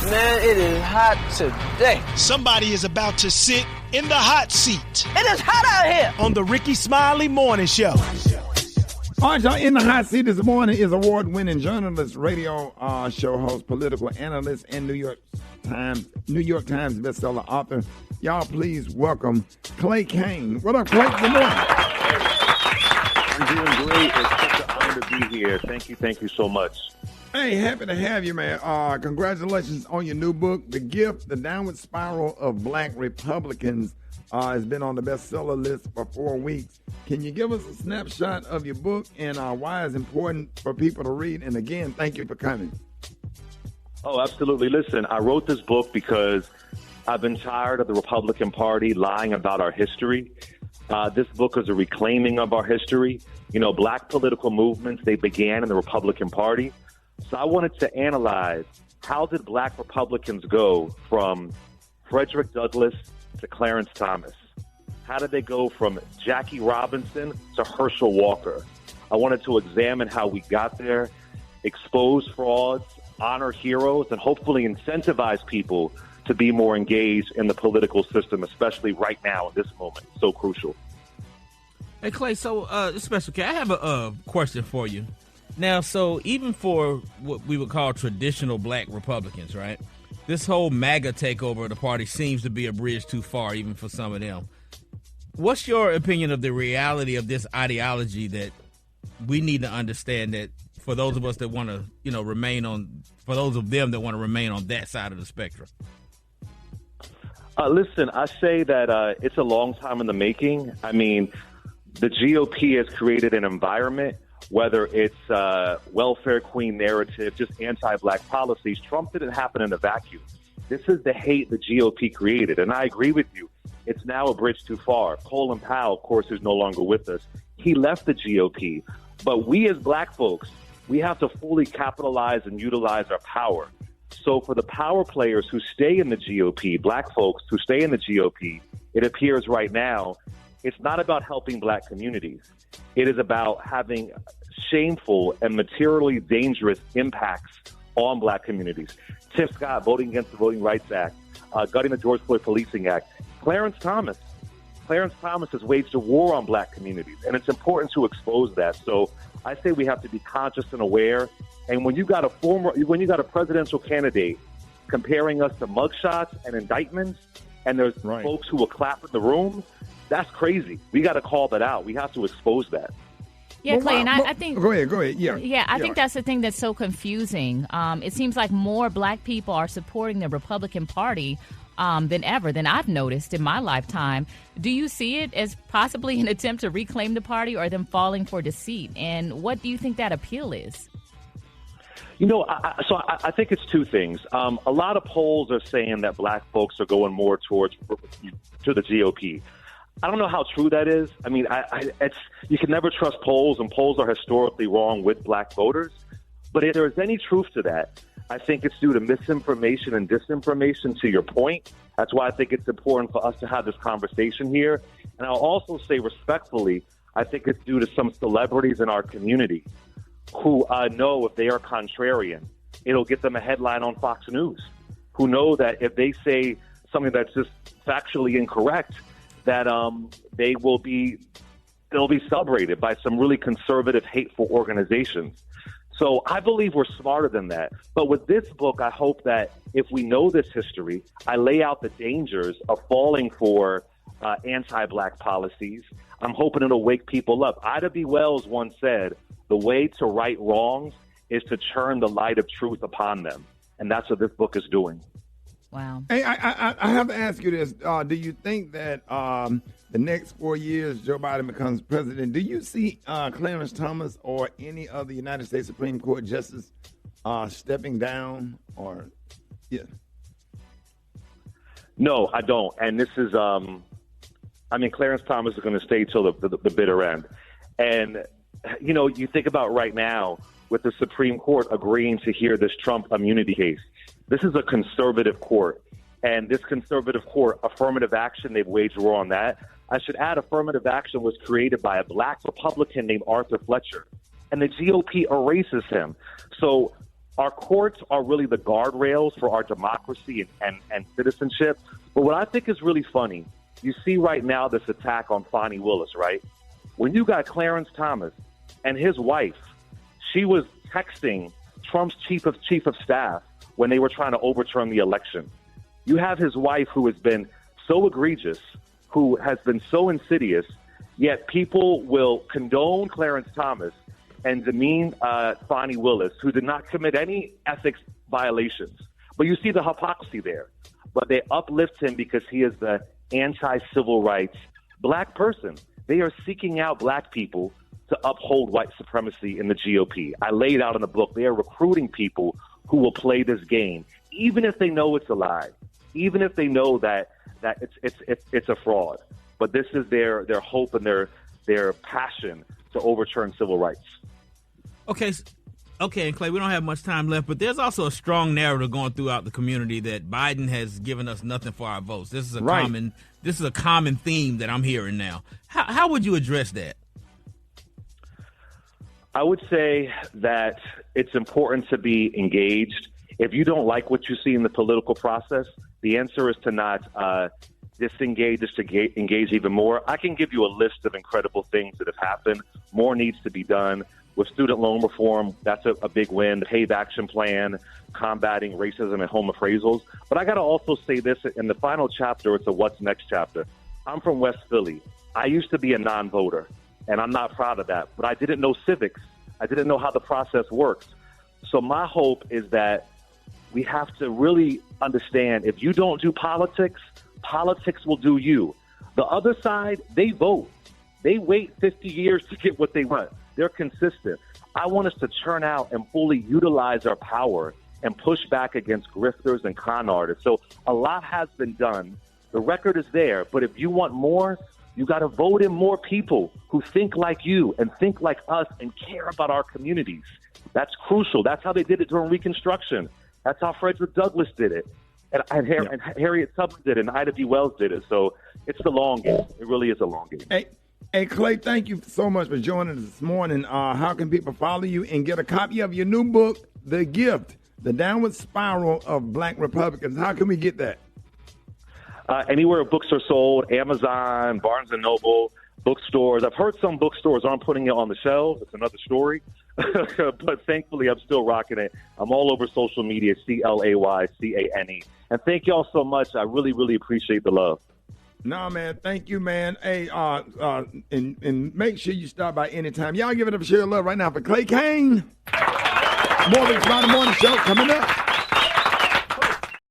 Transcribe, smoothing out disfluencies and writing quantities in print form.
Man, it is hot today. Somebody is about to sit in the hot seat. It is hot out here. On the Rickey Smiley Morning Show. All right, y'all, in the hot seat this morning is award-winning journalist, radio show host, political analyst, and New York Times bestseller author. Y'all, please welcome Clay Kane. What up, Clay? Good morning. I'm doing great. It's such an honor to be here. Thank you so much. Hey, happy to have you, man. Congratulations on your new book, The Gift, The Downward Spiral of Black Republicans. Has been on the bestseller list for 4 weeks. Can you give us a snapshot of your book and why it's important for people to read? And again, thank you for coming. Oh, absolutely. Listen, I wrote this book because I've been tired of the Republican Party lying about our history. This book is a reclaiming of our history. You know, black political movements, they began in the Republican Party. So I wanted to analyze, how did black Republicans go from Frederick Douglass to Clarence Thomas? How did they go from Jackie Robinson to Herschel Walker? I wanted to examine how we got there, expose frauds, honor heroes, and hopefully incentivize people to be more engaged in the political system, especially right now in this moment. It's so crucial. Hey, Clay, so Special K, I have a question for you. Now, so even for what we would call traditional black Republicans, right, this whole MAGA takeover of the party seems to be a bridge too far, even for some of them. What's your opinion of the reality of this ideology that we need to understand, that for those of us that want to, for those of them that want to remain on that side of the spectrum? Listen, I say that it's a long time in the making. I mean, the GOP has created an environment, whether it's welfare queen narrative, just anti-black policies. Trump didn't happen in a vacuum. This is the hate the GOP created. And I agree with you. It's now a bridge too far. Colin Powell, of course, is no longer with us. He left the GOP. But we as black folks, we have to fully capitalize and utilize our power. So for the power players who stay in the GOP, black folks who stay in the GOP, it appears right now, it's not about helping black communities. It is about having shameful and materially dangerous impacts on black communities. Tim Scott voting against the Voting Rights Act, gutting the George Floyd Policing Act. Clarence Thomas has waged a war on black communities, and it's important to expose that. So I say we have to be conscious and aware. And when you got a presidential candidate comparing us to mugshots and indictments, and there's folks who will clap in the room, that's crazy. We got to call that out. We have to expose that. Yeah, Clay, and I think... Go ahead. Yeah, I think that's the thing that's so confusing. It seems like more black people are supporting the Republican Party than ever, than I've noticed in my lifetime. Do you see it as possibly an attempt to reclaim the party, or them falling for deceit? And what do you think that appeal is? I think it's two things. A lot of polls are saying that black folks are going more to the GOP. I don't know how true that is. I mean, you can never trust polls, and polls are historically wrong with black voters. But if there is any truth to that, I think it's due to misinformation and disinformation, to your point. That's why I think it's important for us to have this conversation here. And I'll also say respectfully, I think it's due to some celebrities in our community who know if they are contrarian, it'll get them a headline on Fox News, who know that if they say something that's just factually incorrect, that they'll be celebrated by some really conservative, hateful organizations. So I believe we're smarter than that. But with this book, I hope that if we know this history, I lay out the dangers of falling for anti-black policies. I'm hoping it'll wake people up. Ida B. Wells once said, the way to right wrongs is to turn the light of truth upon them. And that's what this book is doing. Wow. Hey, I have to ask you this. Do you think that the next 4 years Joe Biden becomes president, do you see Clarence Thomas or any of the United States Supreme Court justice stepping down? No, I don't. And this is, Clarence Thomas is going to stay till the bitter end. And, you think about right now with the Supreme Court agreeing to hear this Trump immunity case. This is a conservative court, and this conservative court, affirmative action, they've waged war on that. I should add, affirmative action was created by a black Republican named Arthur Fletcher, and the GOP erases him. So Our courts are really the guardrails for our democracy and citizenship. But what I think is really funny, you see right now this attack on Fani Willis, right? When you got Clarence Thomas and his wife, she was texting Trump's chief of staff when they were trying to overturn the election. You have his wife who has been so egregious, who has been so insidious, yet people will condone Clarence Thomas and demean Fani Willis, who did not commit any ethics violations. But you see the hypocrisy there. But they uplift him because he is the anti-civil rights black person. They are seeking out black people to uphold white supremacy in the GOP. I laid out in the book, they are recruiting people who will play this game, even if they know it's a lie, even if they know that it's a fraud. But this is their hope and their passion to overturn civil rights. Okay, and Clay, we don't have much time left, but there's also a strong narrative going throughout the community that Biden has given us nothing for our votes. This is a common theme that I'm hearing now. How would you address that? I would say that it's important to be engaged. If you don't like what you see in the political process, the answer is to not disengage, just to engage even more. I can give you a list of incredible things that have happened. More needs to be done. With student loan reform, that's a big win. The PAVE action plan, combating racism and home appraisals. But I got to also say this, in the final chapter, it's a what's next chapter. I'm from West Philly. I used to be a non-voter, and I'm not proud of that. But I didn't know civics. I didn't know how the process works. So my hope is that we have to really understand, if you don't do politics, politics will do you. The other side, they vote. They wait 50 years to get what they want. They're consistent. I want us to turn out and fully utilize our power and push back against grifters and con artists. So a lot has been done. The record is there. But if you want more, you got to vote in more people who think like you and think like us and care about our communities. That's crucial. That's how they did it during Reconstruction. That's how Frederick Douglass did it. And Harriet Tubman did it, and Ida B. Wells did it. So it's the long game. It really is a long game. Hey, Clay, thank you so much for joining us this morning. How can people follow you and get a copy of your new book, The Gift, The Downward Spiral of Black Republicans? How can we get that? Anywhere books are sold, Amazon, Barnes & Noble, bookstores. I've heard some bookstores aren't putting it on the shelves. It's another story. But thankfully, I'm still rocking it. I'm all over social media, ClayCane. And thank y'all so much. I really, really appreciate the love. No, man. Thank you, man. Hey, and make sure you stop by anytime. Y'all give it up a share of love right now for Clay Cane. More of the Smiley Morning Show coming up.